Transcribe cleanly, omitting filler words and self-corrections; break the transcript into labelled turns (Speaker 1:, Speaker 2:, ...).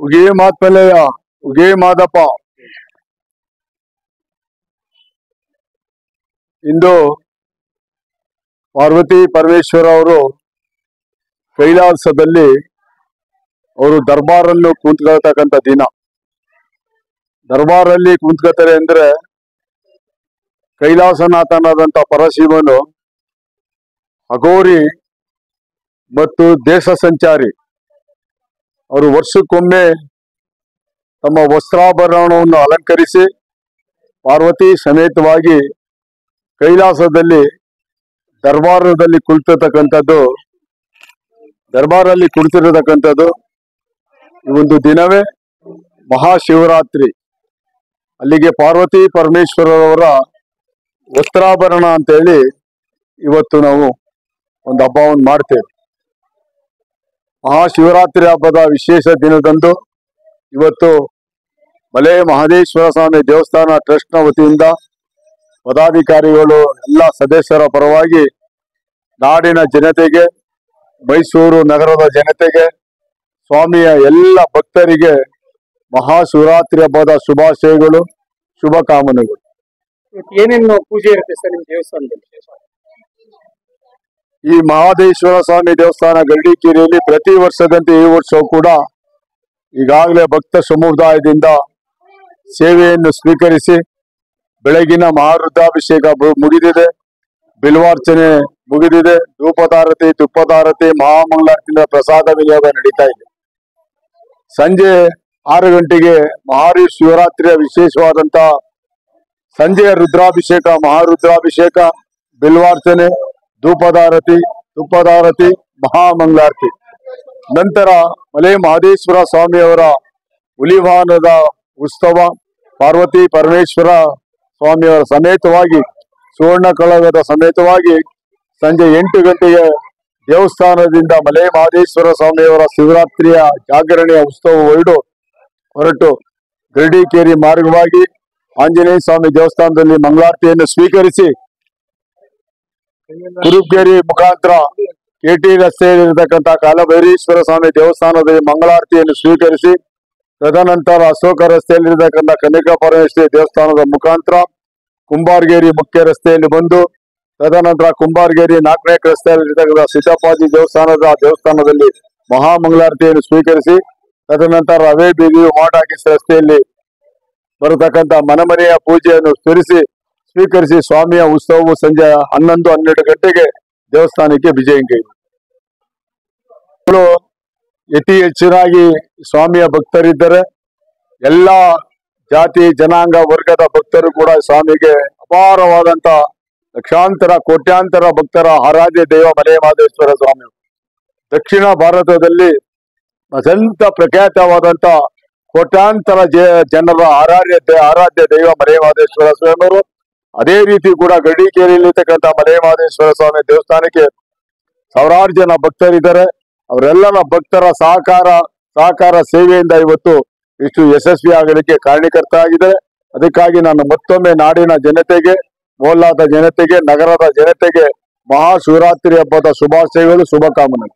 Speaker 1: ಉಗೇ ಮಾತ್ಮಲೆಯ ಉಗೇ ಮಾದಪ್ಪ. ಇಂದು ಪಾರ್ವತಿ ಪರಮೇಶ್ವರ ಅವರು ಕೈಲಾಸದಲ್ಲಿ ಅವರು ದರ್ಬಾರನ್ನು ಕೂತ್ಕೊಳ್ತಕ್ಕಂಥ ದಿನ. ದರ್ಬಾರಲ್ಲಿ ಕೂತ್ಕೊತಾರೆ ಅಂದ್ರೆ ಕೈಲಾಸನಾಥನಾದಂಥ ಪರಶಿವನು ಅಘೋರಿ ಮತ್ತು ದೇಶ ಸಂಚಾರಿ ಅವರು ವರ್ಷಕ್ಕೊಮ್ಮೆ ತಮ್ಮ ವಸ್ತ್ರಾಭರಣವನ್ನು ಅಲಂಕರಿಸಿ ಪಾರ್ವತಿ ಸಮೇತವಾಗಿ ಕೈಲಾಸದಲ್ಲಿ ದರ್ಬಾರದಲ್ಲಿ ಕುಳಿತಿರತಕ್ಕಂಥದ್ದು ಈ ಒಂದು ದಿನವೇ ಮಹಾಶಿವರಾತ್ರಿ. ಅಲ್ಲಿಗೆ ಪಾರ್ವತಿ ಪರಮೇಶ್ವರರವರ ವಸ್ತ್ರಾಭರಣ ಅಂತೇಳಿ ಇವತ್ತು ನಾವು ಒಂದು ಹಬ್ಬವನ್ನು ಮಾಡ್ತೇವೆ. ಮಹಾಶಿವರಾತ್ರಿ ಹಬ್ಬದ ವಿಶೇಷ ದಿನದಂದು ಇವತ್ತು ಮಲೆ ಮಹದೇಶ್ವರ ಸ್ವಾಮಿ ದೇವಸ್ಥಾನ ಟ್ರಸ್ಟ್ನ ವತಿಯಿಂದ ಪದಾಧಿಕಾರಿಗಳು ಎಲ್ಲ ಸದಸ್ಯರ ಪರವಾಗಿ ನಾಡಿನ ಜನತೆಗೆ, ಮೈಸೂರು ನಗರದ ಜನತೆಗೆ, ಸ್ವಾಮಿಯ ಎಲ್ಲ ಭಕ್ತರಿಗೆ ಮಹಾಶಿವರಾತ್ರಿ ಹಬ್ಬದ ಶುಭಾಶಯಗಳು, ಶುಭ ಕಾಮನೆಗಳು.
Speaker 2: ಏನೇನು ಪೂಜೆ ಇರುತ್ತೆ ಸರ್ ನಿಮ್ಮ ದೇವಸ್ಥಾನದಲ್ಲಿ?
Speaker 1: ಈ ಮಹದೇಶ್ವರ ಸ್ವಾಮಿ ದೇವಸ್ಥಾನ ಗರಡಿಕೇರಿಯಲ್ಲಿ ಪ್ರತಿ ವರ್ಷದಂತೆ ಈ ವರ್ಷವೂ ಕೂಡ ಈಗಾಗಲೇ ಭಕ್ತ ಸಮುದಾಯದಿಂದ ಸೇವೆಯನ್ನು ಸ್ವೀಕರಿಸಿ ಬೆಳಗಿನ ಮಹಾರುದ್ರಾಭಿಷೇಕ ಮುಗಿದಿದೆ, ಬಿಲ್ವಾರ್ಚನೆ ಮುಗಿದಿದೆ, ಧೂಪದಾರತಿ ತುಪ್ಪದಾರತಿ ಮಹಾಮಂಗಳಾರತಿಯಿಂದ ಪ್ರಸಾದ ವಿನಿಯೋಗ ನಡೀತಾ ಇದೆ. ಸಂಜೆ 6 ಗಂಟೆಗೆ ಮಹಾರಿ ಶಿವರಾತ್ರಿಯ ವಿಶೇಷವಾದಂತ ಸಂಜೆಯ ರುದ್ರಾಭಿಷೇಕ, ಮಹಾರುದ್ರಾಭಿಷೇಕ, ಬಿಲ್ವಾರ್ಚನೆ, ಧೂಪದಾರತಿ, ತುಪ್ಪದಾರತಿ, ಮಹಾಮಂಗಳಾರತಿ. ನಂತರ ಮಲೆ ಮಹದೇಶ್ವರ ಸ್ವಾಮಿಯವರ ಹುಲಿವಾಹನದ ಉತ್ಸವ, ಪಾರ್ವತಿ ಪರಮೇಶ್ವರ ಸ್ವಾಮಿಯವರ ಸಮೇತವಾಗಿ, ಸುವರ್ಣ ಕಳಗದ ಸಮೇತವಾಗಿ ಸಂಜೆ 8 ಗಂಟೆಗೆ ದೇವಸ್ಥಾನದಿಂದ ಮಲೆ ಮಹದೇಶ್ವರ ಸ್ವಾಮಿಯವರ ಶಿವರಾತ್ರಿಯ ಜಾಗರಣೆಯ ಉತ್ಸವ ಹೊರಟು ಗರಡಿಕೇರಿ ಮಾರ್ಗವಾಗಿ ಆಂಜನೇಯ ಸ್ವಾಮಿ ದೇವಸ್ಥಾನದಲ್ಲಿ ಮಂಗಳಾರತಿಯನ್ನು ಸ್ವೀಕರಿಸಿ ಕುರುಬಗೇರಿ ಮುಖಾಂತರ KT ರಸ್ತೆಯಲ್ಲಿರತಕ್ಕಂಥ ಕಾಲಭೈರೇಶ್ವರ ಸ್ವಾಮಿ ದೇವಸ್ಥಾನದಲ್ಲಿ ಮಂಗಳಾರತಿಯನ್ನು ಸ್ವೀಕರಿಸಿ, ತದನಂತರ ಅಶೋಕ ರಸ್ತೆಯಲ್ಲಿರತಕ್ಕಂಥ ಕನ್ನಿಕಾ ಪರಮೇಶ್ವರಿ ದೇವಸ್ಥಾನದ ಮುಖಾಂತರ ಕುಂಬಾರಗೇರಿ ಮುಖ್ಯ ರಸ್ತೆಯಲ್ಲಿ ಬಂದು, ತದನಂತರ ಕುಂಬಾರಗೇರಿ 4ನೇ ರಸ್ತೆಯಲ್ಲಿರತಕ್ಕಂಥ ಸಿದ್ದಪ್ಪಾಜಿ ದೇವಸ್ಥಾನದಲ್ಲಿ ಮಹಾಮಂಗಳಾರತಿಯನ್ನು ಸ್ವೀಕರಿಸಿ, ತದನಂತರ ರವೆ ಬೀದಿಯು ಮಾಟಾಕಿಸ್ ರಸ್ತೆಯಲ್ಲಿ ಬರತಕ್ಕಂಥ ಮನೆಯ ಪೂಜೆಯನ್ನು ಸ್ವೀಕರಿಸಿ ಸ್ವಾಮಿಯ ಉತ್ಸವವು ಸಂಜೆ 11-12 ಗಂಟೆಗೆ ದೇವಸ್ಥಾನಕ್ಕೆ ವಿಜಯಂಗೆ. ಅತಿ ಹೆಚ್ಚಿನಾಗಿ ಸ್ವಾಮಿಯ ಭಕ್ತರಿದ್ದರೆ ಎಲ್ಲ ಜಾತಿ ಜನಾಂಗ ವರ್ಗದ ಭಕ್ತರು ಕೂಡ ಸ್ವಾಮಿಗೆ ಅಪಾರವಾದಂತ ಲಕ್ಷಾಂತರ ಕೋಟ್ಯಾಂತರ ಭಕ್ತರ ಆರಾಧ್ಯ ದೈವ ಮಲೆ ಮಹದೇಶ್ವರ ಸ್ವಾಮಿ. ದಕ್ಷಿಣ ಭಾರತದಲ್ಲಿ ಅತ್ಯಂತ ಪ್ರಖ್ಯಾತವಾದಂತ ಕೋಟ್ಯಾಂತರ ಜನರ ಆರಾಧ್ಯ ದೈವ ಮಲೆ ಮಹದೇಶ್ವರ ಸ್ವಾಮಿಯವರು. ಅದೇ ರೀತಿ ಕೂಡ ಗರಡಿಕೇರಿಯಲ್ಲಿರ್ತಕ್ಕಂಥ ಮಲೆ ಮಹದೇಶ್ವರ ಸ್ವಾಮಿ ದೇವಸ್ಥಾನಕ್ಕೆ ಸಾವಿರಾರು ಜನ ಭಕ್ತರಿದ್ದಾರೆ. ಅವರೆಲ್ಲರ ಭಕ್ತರ ಸಹಕಾರ ಸೇವೆಯಿಂದ ಇವತ್ತು ಇಷ್ಟು ಯಶಸ್ವಿ ಆಗಲಿಕ್ಕೆ ಕಾರಣೀಕರ್ತ ಆಗಿದೆ. ಅದಕ್ಕಾಗಿ ನಾನು ಮತ್ತೊಮ್ಮೆ ನಾಡಿನ ಜನತೆಗೆ, ಮೊಹಲ್ಲಾದ ಜನತೆಗೆ, ನಗರದ ಜನತೆಗೆ ಮಹಾಶಿವರಾತ್ರಿ ಹಬ್ಬದ ಶುಭಾಶಯಗಳು, ಶುಭಕಾಮನೆಗಳು.